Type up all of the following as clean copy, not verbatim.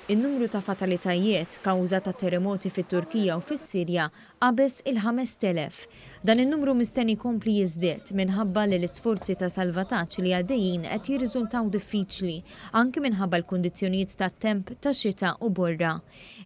In-numru ta' fatalitajiet kawża ta' terremoti fit-Turkija u fis-Sirja qabeż il-5,000. Dan in-numru mistenni jkompli jiżdied minħabba li l-isforzi ta' salvataġġ li għaddejjin qed jirriżultaw diffiċli anke minħabba l-kundizzjonijiet tat-temp tax-xita u borra.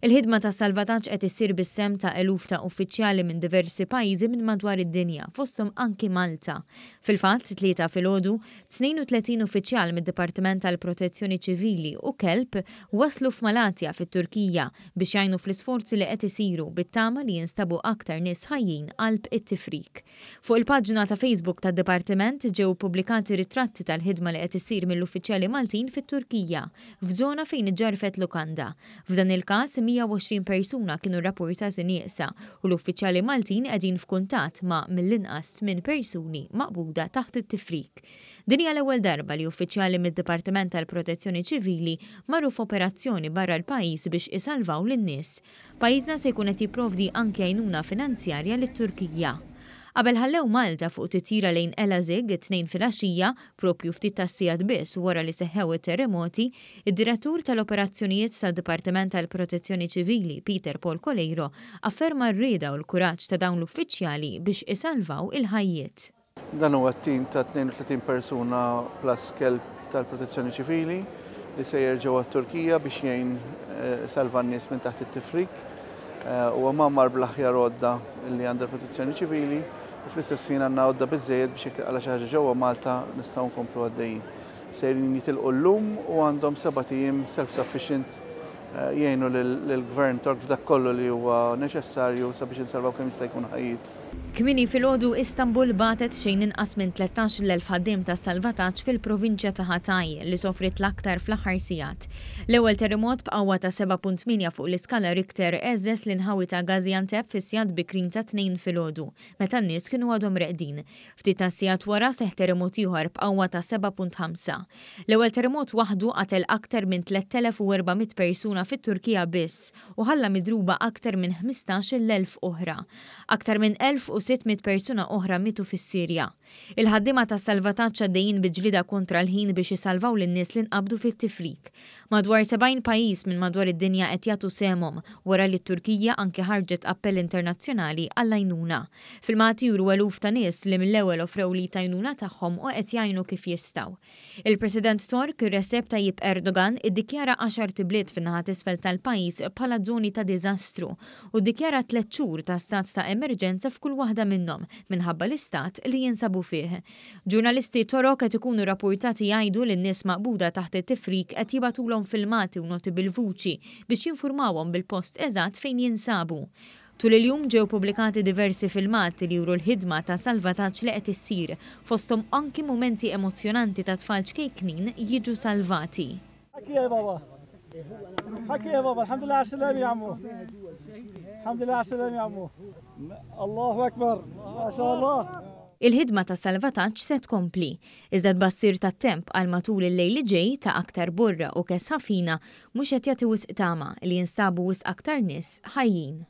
Il-ħidma ta' salvataġġ qed issir bis-sehem ta' eluf ta' uffiċjali minn diversi pajjiżi minn madwar id-dinja, fosthom anki Malta. Fil-fatt, tlieta filgħodu, 32 uffiċjal mid-Dipartiment tal-Protezzjoni Ċivili u kelb waslu Malatja fit-Turkija biex jgħinu fl-isforzi li qed isiru bit-tama li jinstabu aktar nies ħajjin qalb it-tifrik. Fuq il-paġna ta' Facebook tad-Dipartiment ġew pubblikati ritratti tal-ħidma li qed isir mill-uffiċjali Maltin fit-Turkija f'żona fejn iġġarfet lukanda. F'dan il-każ 120 persuna kienu rrappurtati nieqsa u l-uffiċjali Maltin qegħdin f'kuntatt ma' mill-inqas 8 persuni maqbuda taħt it-tifrik. Din hija l-ewwel darba li uffiċjali mid-Dipartiment tal-Protezzjoni Ċivili marru f'operazzjoni barra l-pajjiż biex isalvaw lin-nies. Pajjiżna se jkun qed jipprovdi anke għajnuna finanzjarja lit-Turkija. Qabel ħallew Malta fuq titjira lejn Elazig it-tnejn filgħaxija, propju ftit tas-sigħat biss wara li seħħew it-terremoti, id-direttur tal-operazzjonijiet tad-Dipartiment tal-Protezzjoni Ċivili Peter Paul Colejro afferma r-rieda u l-kuraġġ ta' dawn l-uffiċjali biex isalvaw il-ħajjiet. Dan huwa t-tim ta' 32 persuna plus kelb tal-Protezzjoni Ċivili li se jerġgħu għat-Turkija biex jgħin salva n-nies minn taħt it-tifrik u għamar bl-aħjar għodda li għandha protezzjoni ċivili u fl-istess ħin għandna għodda biżżejjed biex għala xi ħaġa ġewwa Malta nistgħu nkomplu għaddejjin. Sejrin jitilqu llum u għandhom 7 ijiem self-sufficient jgħinu lill-Gvern Tork f'dak kollu li huwa neċessarju sabiex insalvaw kemm jista' jkun ħajjiet. Kmieni filgħodu Istanbul batet xejn inqas minn 13,000 ħaddiem ta' salvataġġ fil-provinċja ta' Hatay li sofrit l-aktar fl-aħħar sigħat. L-ewwel terremot b'qawwa ta' 7.8 fuq l-iskala Richter eżżes l-inħawi ta' Gaziantep fis-sigħat bikrin ta' 2 filgħodu, meta n-nies kienu għadhom reqdin. Ftit ta' sigħat wara seħħ terremot ieħor b'qawwa ta' 7.5. L-ewwel terremot waħdu qatel aktar minn 3,400 persuna fit-Turkija biss u ħalla midruba aktar minn 15,000 oħra. Aktar minn 1,600 persuna oħra mitu fis-Sirja. Il-ħaddiema ta' salvataġġ għaddejjin biġlida kontra l-ħin biex isalvaw lin-nies li nqabdu fit-tifrik. Madwar 70 pajjiż minn madwar id-dinja qed jagħtu semhom wara li t-Turkija anke ħarġet appell internazzjonali għall-għajnuna. Filmati juru eluf ta' nies li mill-ewwel offrew li tajnuna tagħhom u qed jgħinu kif jistgħu. Il-President Tork Recep Tayyip Erdogan iddikjara 10 tibliet fin-naħa t'isfel tal-pajjiż bħala żoni ta' diżastru u ddikjara 3 xhur ta' stat ta' emerġenza f'kull waħda minnhom minħabba l-istat li jinsabu fih. Ġurnalisti Torok qed ikunu rapportati jgħidu li n-nies maqbuda taħt it-tifrik qed jibatulhom filmati u noti bil-vuċi biex jinfurmawhom bil-post eżatt fejn jinsabu. Tul il-jum ġew pubblikati diversi filmati li juru l-ħidma ta' salvataġġ li qed issir, fosthom anki mumenti emozzjonanti ta' tfal ċkejknin jiġu salvati. حكي يا بابا الحمد لله على السلامة يا عمو الحمد لله على السلامة يا عمو الله أكبر ما شاء الله. Il-ħidma ta' salvataġġ se tkompli. Iżda tbassir tat-temp għal matul il-lejl ġej ta' aktar borra u kes ħafina mhux qed jagħti wisq tama li jinstabu wisq aktar nies ħajjin.